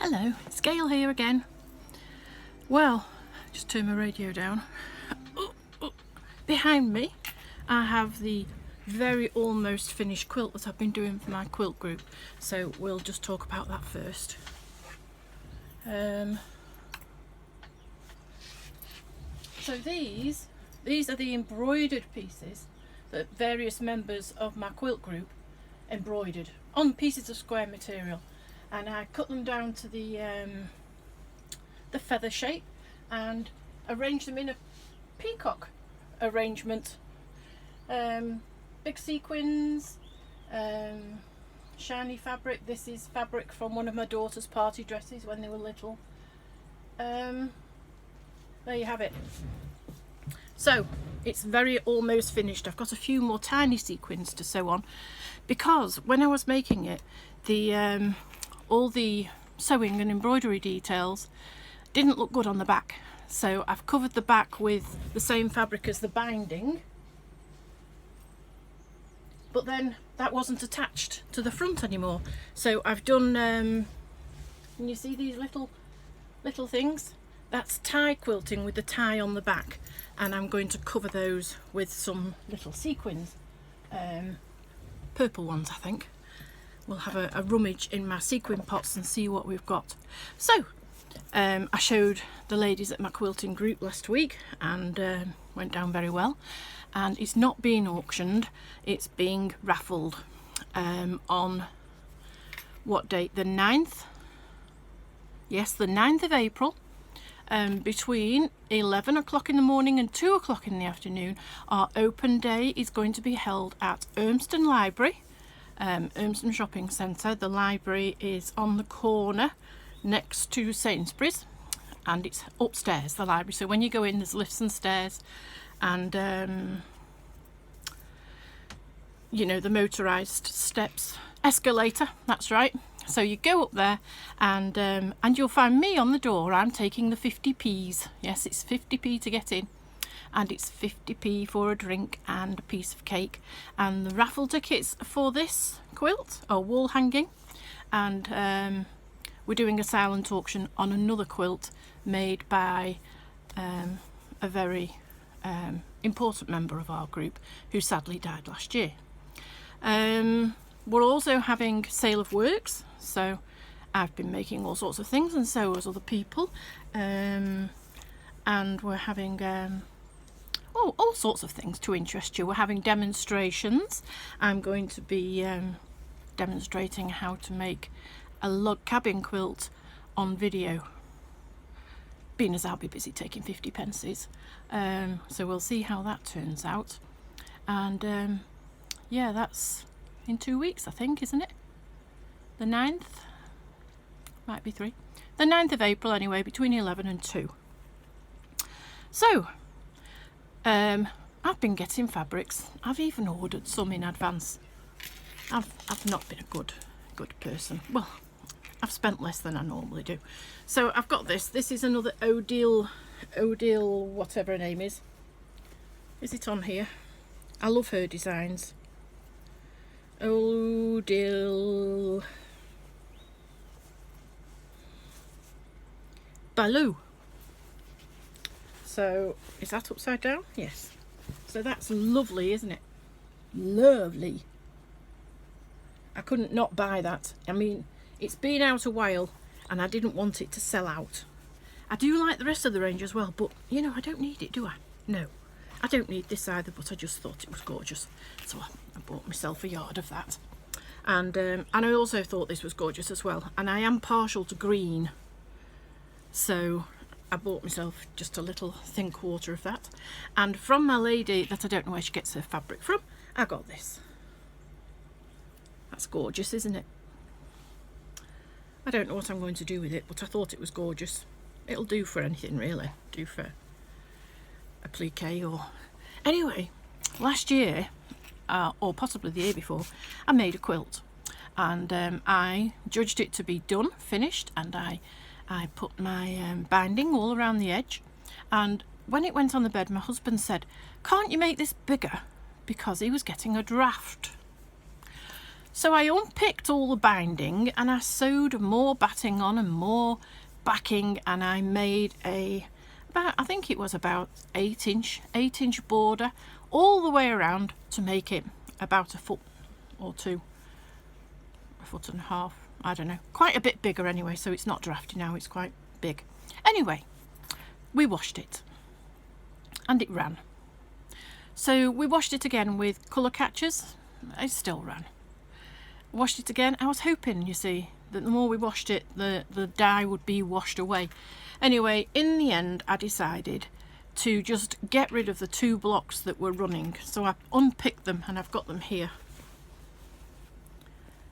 Hello, it's Gail here again. Well, just turn my radio down. Behind me I have the very almost finished quilt that I've been doing for my quilt group, so we'll just talk about that first. So these are the embroidered pieces that various members of my quilt group embroidered on pieces of square material, and I cut them down to the feather shape and arranged them in a peacock arrangement. Big sequins, shiny fabric. This is fabric from one of my daughter's party dresses when they were little. There you have it. So it's very almost finished. I've got a few more tiny sequins to sew on, because when I was making it, the all the sewing and embroidery details didn't look good on the back, so I've covered the back with the same fabric as the binding, but then that wasn't attached to the front anymore. So I've done can you see these little things? That's tie quilting with the tie on the back, and I'm going to cover those with some little sequins, purple ones I think. We'll have a rummage in my sequin pots and see what we've got. So I showed the ladies at my quilting group last week, and went down very well, and it's not being auctioned, it's being raffled on what date? The 9th? Yes, the 9th of April. Between 11 o'clock in the morning and 2 o'clock in the afternoon, our open day is going to be held at Urmston Library, Urmston Shopping Centre. The library is on the corner next to Sainsbury's, and it's upstairs, the library. So when you go in, there's lifts and stairs, and you know, the motorised steps, escalator, that's right. So you go up there, and you'll find me on the door. I'm taking the 50p's. Yes, it's 50p to get in, and it's 50p for a drink and a piece of cake. And the raffle tickets for this quilt are wall hanging, and we're doing a silent auction on another quilt made by a very important member of our group who sadly died last year. We're also having sale of works, so I've been making all sorts of things, and so has other people, and we're having all sorts of things to interest you. We're having demonstrations. I'm going to be demonstrating how to make a log cabin quilt on video, being as I'll be busy taking 50 pences, so we'll see how that turns out. And yeah, that's in 2 weeks I think, isn't it? The 9th? Might be 3. The 9th of April anyway, between 11 and 2. So I've been getting fabrics. I've even ordered some in advance. I've not been a good person. Well, I've spent less than I normally do. So I've got this. This is another Odile, whatever her name is. Is it on here? I love her designs. Odile Baloo. So is that upside down? Yes. So that's lovely, isn't it? Lovely. I couldn't not buy that. I mean, it's been out a while and I didn't want it to sell out. I do like the rest of the range as well, but you know, I don't need it, do I? No, I don't need this either, but I just thought it was gorgeous, so I bought myself a yard of that. And I also thought this was gorgeous as well, and I am partial to green, so I bought myself just a little thin quarter of that. And from my lady that I don't know where she gets her fabric from, I got this. That's gorgeous, isn't it? I don't know what I'm going to do with it, but I thought it was gorgeous. It'll do for anything really. Do for a plique or... Anyway, last year, or possibly the year before, I made a quilt, and I judged it to be done, finished, and I put my binding all around the edge. And when it went on the bed, my husband said, "Can't you make this bigger?" Because he was getting a draft. So I unpicked all the binding and I sewed more batting on and more backing, and I made I think it was about 8-inch border all the way around to make it about a foot or two, a foot and a half, I don't know, quite a bit bigger anyway, so it's not drafty now, it's quite big. Anyway, we washed it and it ran. So we washed it again with colour catchers. It still ran. Washed it again. I was hoping, you see, that the more we washed it, the dye would be washed away. Anyway, in the end, I decided to just get rid of the 2 blocks that were running. So I unpicked them and I've got them here.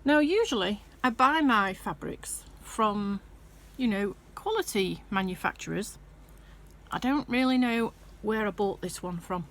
Now, usually I buy my fabrics from, you know, quality manufacturers. I don't really know where I bought this one from.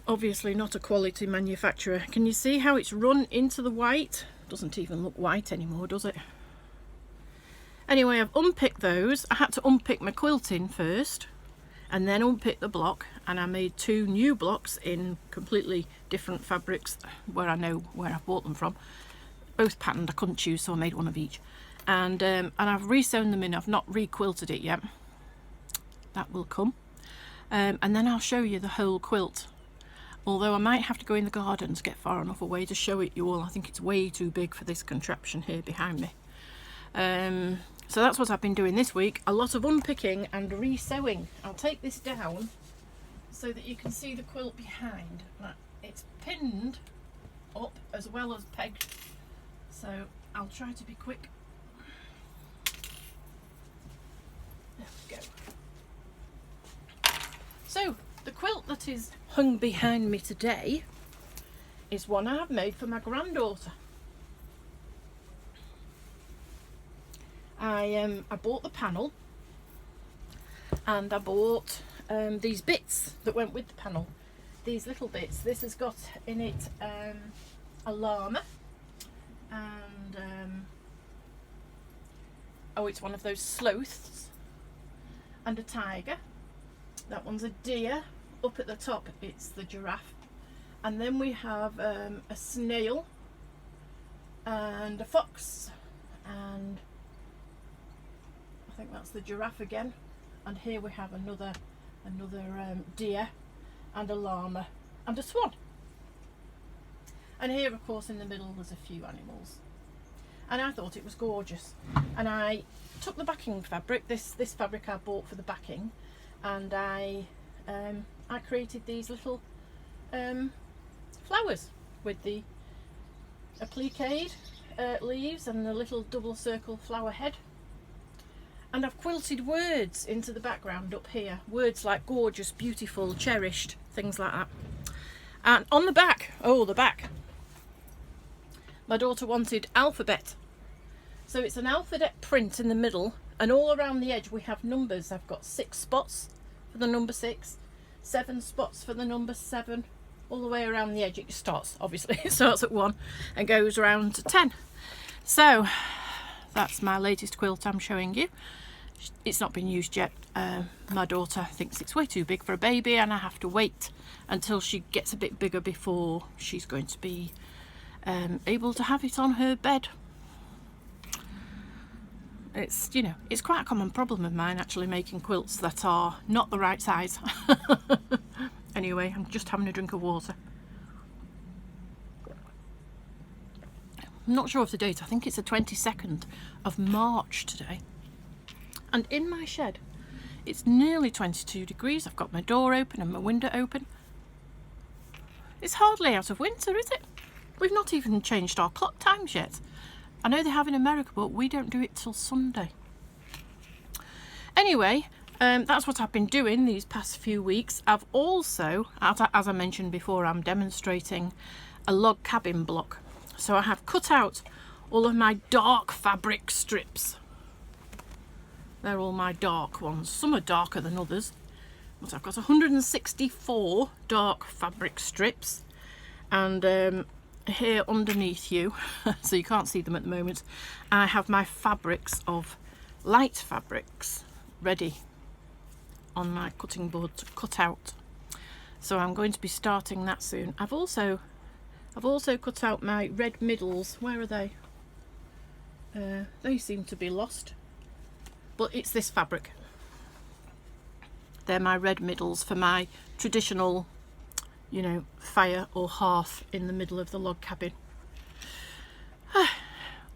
Obviously not a quality manufacturer. Can you see how it's run into the white? Doesn't even look white anymore, does it? Anyway, I've unpicked those. I had to unpick my quilting first and then unpick the block, and I made 2 new blocks in completely different fabrics where I know where I bought them from. Both patterned, I couldn't choose, so I made one of each. And I've resewn them in. I've not re-quilted it yet. That will come. And then I'll show you the whole quilt. Although I might have to go in the garden to get far enough away to show it you all. I think it's way too big for this contraption here behind me. So that's what I've been doing this week. A lot of unpicking and re-sewing. I'll take this down so that you can see the quilt behind. It's pinned up as well as pegged. So I'll try to be quick. There we go. So the quilt that is hung behind me today is one I have made for my granddaughter. I bought the panel, and I bought these bits that went with the panel. These little bits. This has got in it a llama, and oh, it's one of those sloths, and a tiger. That one's a deer. Up at the top it's the giraffe, and then we have a snail and a fox, and I think that's the giraffe again, and here we have another deer and a llama and a swan, and here of course in the middle there's a few animals, and I thought it was gorgeous. And I took the backing fabric, this fabric I bought for the backing, and I created these little flowers with the appliqued leaves and the little double circle flower head. And I've quilted words into the background up here. Words like gorgeous, beautiful, cherished, things like that. And on the back, oh, the back, my daughter wanted alphabet. So it's an alphabet print in the middle, and all around the edge we have numbers. I've got 6 spots for the number 6, 7 spots for the number 7, all the way around the edge. It starts, obviously, it starts at 1 and goes around to 10. So that's my latest quilt I'm showing you. It's not been used yet. My daughter thinks it's way too big for a baby, and I have to wait until she gets a bit bigger before she's going to be able to have it on her bed. It's, you know, it's quite a common problem of mine actually, making quilts that are not the right size. Anyway, I'm just having a drink of water. I'm not sure of the date. I think it's the 22nd of March today. And in my shed, it's nearly 22 degrees. I've got my door open and my window open. It's hardly out of winter, is it? We've not even changed our clock times yet. I know they have in America, but we don't do it till Sunday. Anyway, that's what I've been doing these past few weeks. I've also, as I mentioned before, I'm demonstrating a log cabin block. So I have cut out all of my dark fabric strips. They're all my dark ones. Some are darker than others, but I've got 164 dark fabric strips, and here underneath you, so you can't see them at the moment, I have my fabrics of light fabrics ready on my cutting board to cut out. So I'm going to be starting that soon. I've also I've also cut out my red middles. Where are they? They seem to be lost, but it's this fabric. They're my red middles for my traditional, you know, fire or hearth in the middle of the log cabin.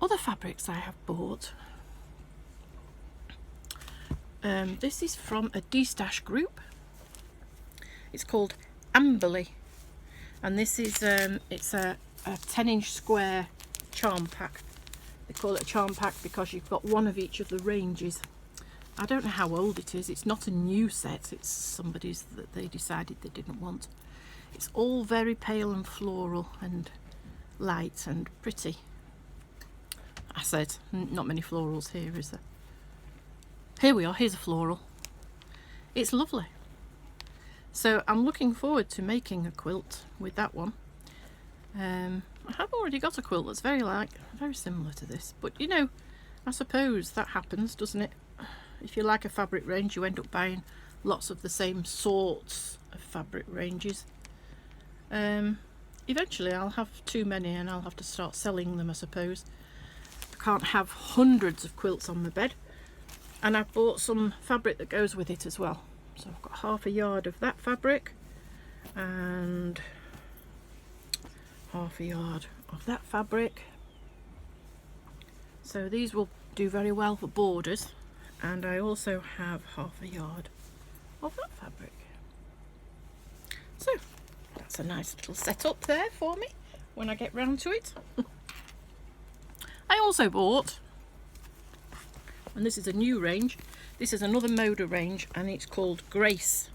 Other fabrics I have bought. This is from a D-Stash group. It's called Amberley, and this is it's a 10-inch square charm pack. They call it a charm pack because you've got one of each of the ranges. I don't know how old it is. It's not a new set. It's somebody's that they decided they didn't want. It's all very pale and floral and light and pretty. I said, not many florals here, is there? Here we are. Here's a floral. It's lovely. So I'm looking forward to making a quilt with that one. I have already got a quilt that's very similar to this, but you know, I suppose that happens, doesn't it? If you like a fabric range, you end up buying lots of the same sorts of fabric ranges. Eventually I'll have too many and I'll have to start selling them, I suppose. I can't have hundreds of quilts on my bed. And I've bought some fabric that goes with it as well. So I've got half a yard of that fabric and half a yard of that fabric. So these will do very well for borders, and I also have half a yard of that fabric. So that's a nice little setup there for me when I get round to it. I also bought, and this is a new range, this is another Moda range, and it's called Grace,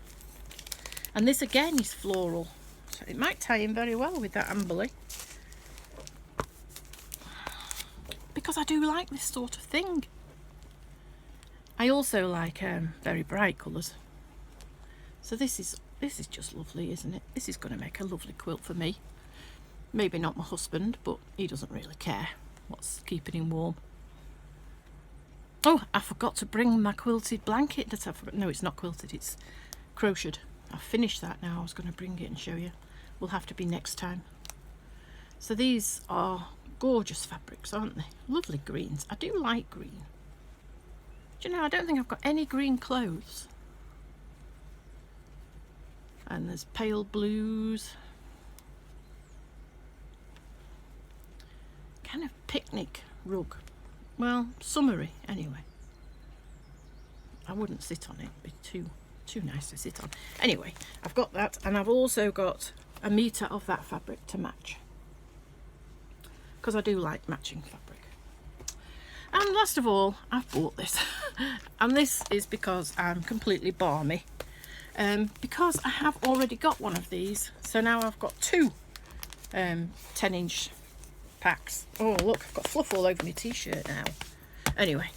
and this again is floral, so it might tie in very well with that Amberley, because I do like this sort of thing. I also like very bright colours, so this is just lovely, isn't it? This is going to make a lovely quilt for me. Maybe not my husband, but he doesn't really care what's keeping him warm. Oh, I forgot to bring my quilted blanket that I forgot. No, it's not quilted, it's crocheted. I've finished that now. I was going to bring it and show you. Will have to be next time. So these are gorgeous fabrics, aren't they? Lovely greens. I do like green. Do you know, I don't think I've got any green clothes. And there's pale blues. Kind of picnic rug. Well, summery anyway. I wouldn't sit on it, it'd be too nice to sit on. Anyway, I've got that, and I've also got a metre of that fabric to match, because I do like matching fabric. And last of all, I've bought this. And this is because I'm completely balmy, because I have already got one of these, so now I've got two 10-inch packs. Oh look, I've got fluff all over my t-shirt now. Anyway,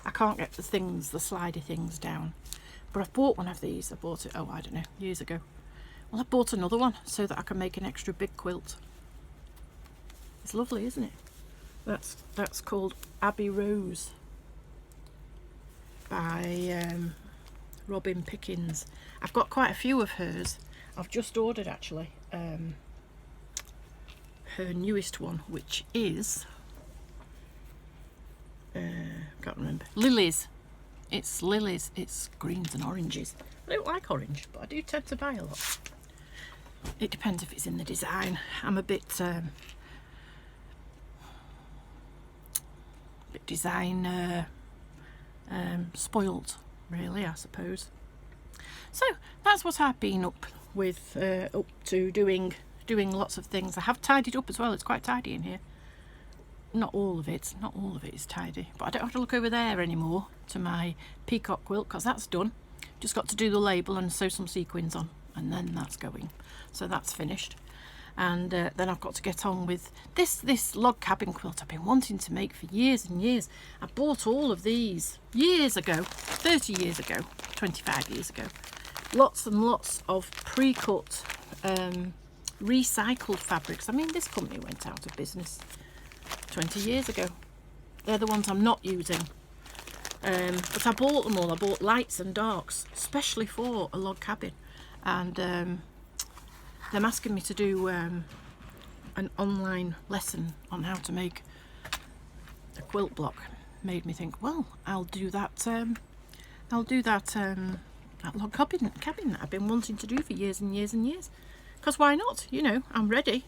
I can't get the slidey things down, but I've bought one of these. I bought it, oh I don't know, years ago. Well, I bought another one so that I can make an extra big quilt. It's lovely, isn't it? That's called Abbey Rose by Robin Pickens. I've got quite a few of hers. I've just ordered actually her newest one, which is can't remember. Lilies. It's lilies. It's greens and oranges. I don't like orange, but I do tend to buy a lot. It depends if it's in the design. I'm a bit design spoilt, really, I suppose. So that's what I've been up to doing lots of things. I have tidied up as well. It's quite tidy in here. Not all of it is tidy, but I don't have to look over there anymore to my peacock quilt, because that's done. Just got to do the label and sew some sequins on, and then that's going. So that's finished. And then I've got to get on with this log cabin quilt I've been wanting to make for years and years. I bought all of these years ago, 30 years ago, 25 years ago. Lots and lots of pre-cut recycled fabrics. I mean, this company went out of business 20 years ago. They're the ones I'm not using. But I bought them all. I bought lights and darks, especially for a log cabin. And them asking me to do an online lesson on how to make a quilt block made me think, well, I'll do that that log cabin that I've been wanting to do for years and years and years. Because why not? You know, I'm ready.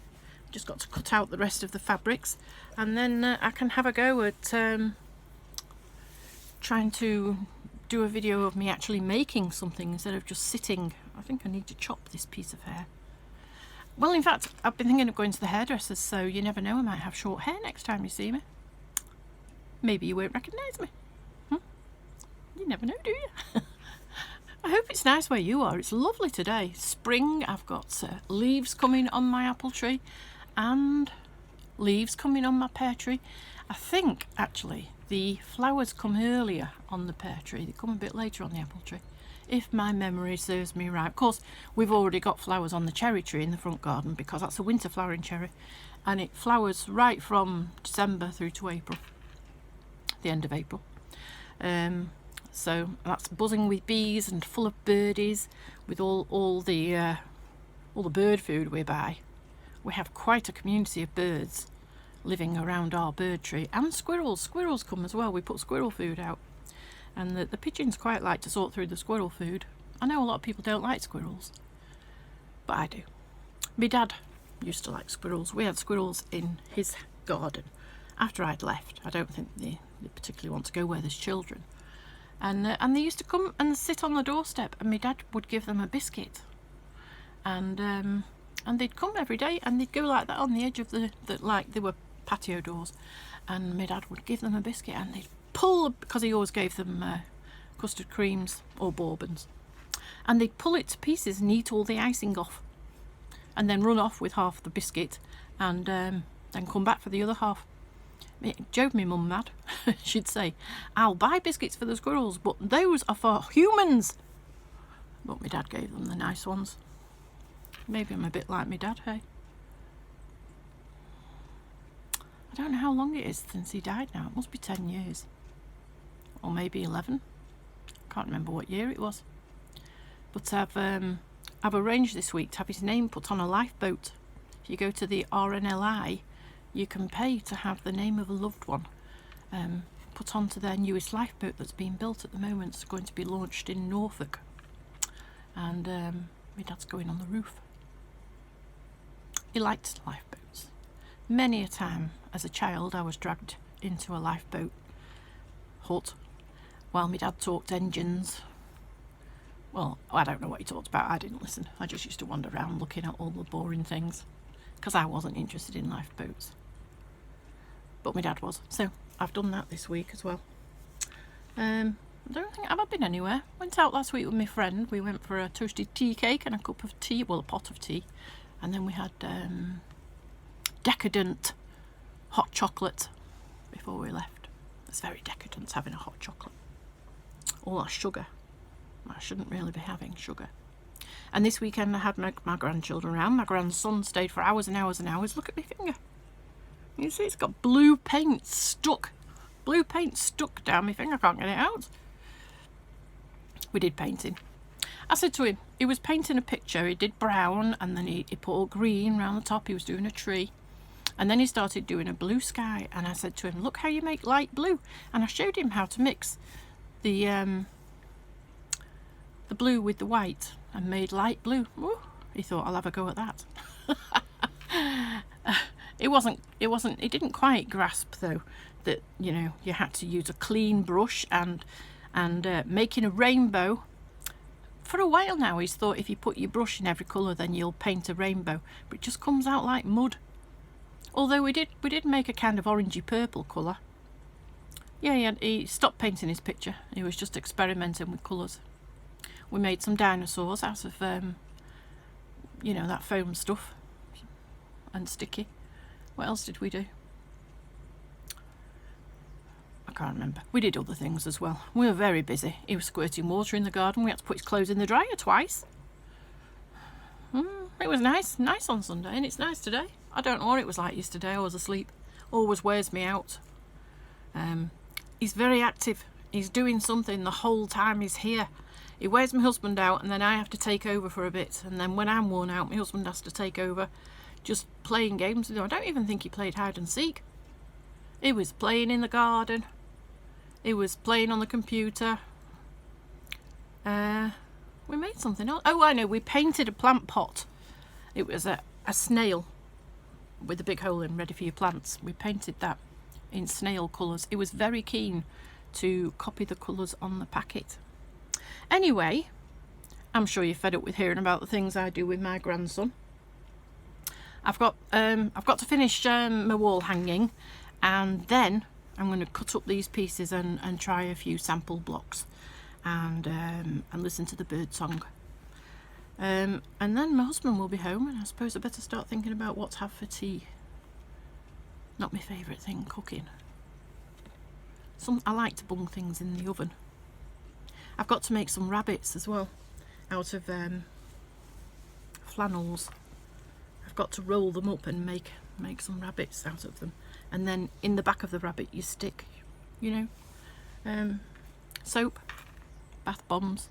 Just got to cut out the rest of the fabrics, and then I can have a go at trying to do a video of me actually making something instead of just sitting. I think I need to chop this piece of hair. Well, in fact, I've been thinking of going to the hairdressers, so you never know, I might have short hair next time you see me. Maybe you won't recognise me. You never know, do you? I hope it's nice where you are. It's lovely today. Spring. I've got leaves coming on my apple tree and leaves coming on my pear tree. I think, actually, the flowers come earlier on the pear tree. They come a bit later on the apple tree, if my memory serves me right. Of course, we've already got flowers on the cherry tree in the front garden because that's a winter flowering cherry, and it flowers right from December through to April, the end of April. So that's buzzing with bees and full of birdies, with all the bird food we buy. We have quite a community of birds living around our bird tree, and squirrels. Squirrels come as well. We put squirrel food out, and the pigeons quite like to sort through the squirrel food. I know a lot of people don't like squirrels, but I do. My dad used to like squirrels. We had squirrels in his garden after I'd left. I don't think they particularly want to go where there's children. And they used to come and sit on the doorstep, and my dad would give them a biscuit, and they'd come every day, and they'd go like that on the edge of the like they were patio doors, and my dad would give them a biscuit, and they'd pull, because he always gave them custard creams or bourbons, and they'd pull it to pieces and eat all the icing off, and then run off with half the biscuit, and then come back for the other half. It drove me mum mad. She'd say, I'll buy biscuits for the squirrels, but those are for humans. But my dad gave them the nice ones. Maybe I'm a bit like my dad, hey? I don't know how long it is since he died now. It must be 10 years. Or maybe 11. Can't remember what year it was. But I've arranged this week to have his name put on a lifeboat. If you go to the RNLI, you can pay to have the name of a loved one put onto their newest lifeboat that's being built at the moment. It's going to be launched in Norfolk, and my dad's going on the roof. He liked lifeboats. Many a time as a child I was dragged into a lifeboat hut while my dad talked engines. Well, I don't know what he talked about. I didn't listen. I just used to wander around looking at all the boring things because I wasn't interested in lifeboats. But my dad was. So I've done that this week as well. I don't think I've been anywhere. Went out last week with my friend. We went for a toasted tea cake and a cup of tea, well, a pot of tea. And then we had decadent hot chocolate before we left. It's very decadent having a hot chocolate. All that sugar. I shouldn't really be having sugar. And this weekend I had my grandchildren around. My grandson stayed for hours and hours and hours. Look at my finger. You see, it's got blue paint stuck down my finger. I can't get it out. We did painting. I said to him, he was painting a picture. He did brown, and then he put all green around the top. He was doing a tree, and then he started doing a blue sky. And I said to him, look how you make light blue. And I showed him how to mix the blue with the white and made light blue. Ooh, he thought, I'll have a go at that. It didn't quite grasp though that, you know, you had to use a clean brush and making a rainbow. For a while now he's thought if you put your brush in every colour then you'll paint a rainbow, but it just comes out like mud. Although we did make a kind of orangey purple colour. Yeah, he stopped painting his picture. He was just experimenting with colours. We made some dinosaurs out of you know, that foam stuff and sticky. What else did we do? I can't remember. We did other things as well. We were very busy. He was squirting water in the garden. We had to put his clothes in the dryer twice. It was nice on Sunday, and it's nice today. I don't know what it was like yesterday. I was asleep. Always wears me out. He's very active. He's doing something the whole time he's here. He wears my husband out, and then I have to take over for a bit, and then when I'm worn out my husband has to take over. just playing games with him. I don't even think he played hide and seek. He was playing in the garden. He was playing on the computer. We made something else. Oh, I know, we painted a plant pot. It was a snail with a big hole in, ready for your plants. We painted that in snail colours. He was very keen to copy the colours on the packet. Anyway, I'm sure you're fed up with hearing about the things I do with my grandson. I've got to finish my wall hanging, and then I'm going to cut up these pieces and try a few sample blocks, and listen to the bird song. And then my husband will be home, and I suppose I better start thinking about what to have for tea. Not my favourite thing, cooking. I like to bung things in the oven. I've got to make some rabbits as well, out of flannels. I've got to roll them up and make some rabbits out of them. And then in the back of the rabbit you stick, you know, soap, bath bombs,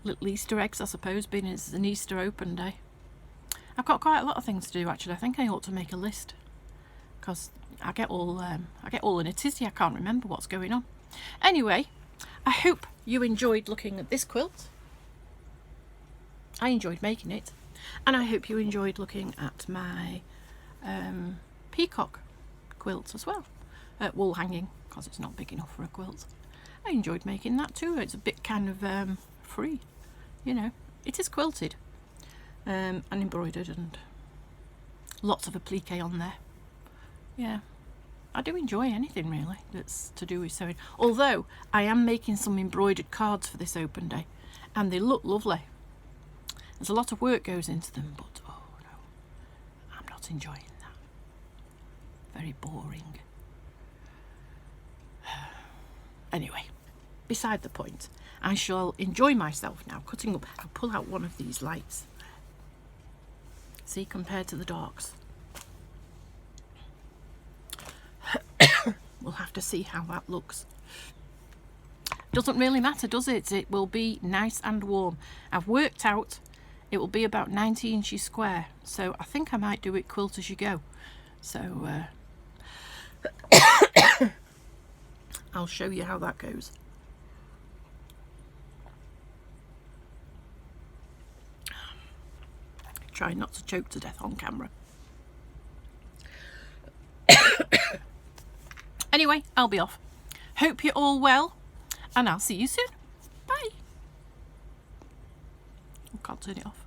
little Easter eggs, I suppose, being it's an Easter open day. I've got quite a lot of things to do actually. I think I ought to make a list, because I get all in a tizzy. I can't remember what's going on. Anyway, I hope you enjoyed looking at this quilt. I enjoyed making it, and I hope you enjoyed looking at my peacock quilt as well, wall hanging, because it's not big enough for a quilt. I enjoyed making that too. It's a bit kind of free, you know. It is quilted and embroidered, and lots of applique on there. Yeah, I do enjoy anything really that's to do with sewing, although I am making some embroidered cards for this open day, and they look lovely. There's a lot of work goes into them, but oh no, I'm not enjoying that. Very boring. Anyway, beside the point, I shall enjoy myself now cutting up. I'll pull out one of these lights. See, compared to the darks. We'll have to see how that looks. Doesn't really matter, does it? It will be nice and warm. I've worked out it will be about 90 inches square, so I think I might do it quilt as you go. So I'll show you how that goes. Try not to choke to death on camera. Anyway, I'll be off. Hope you're all well, and I'll see you soon. Bye. I can't turn it off.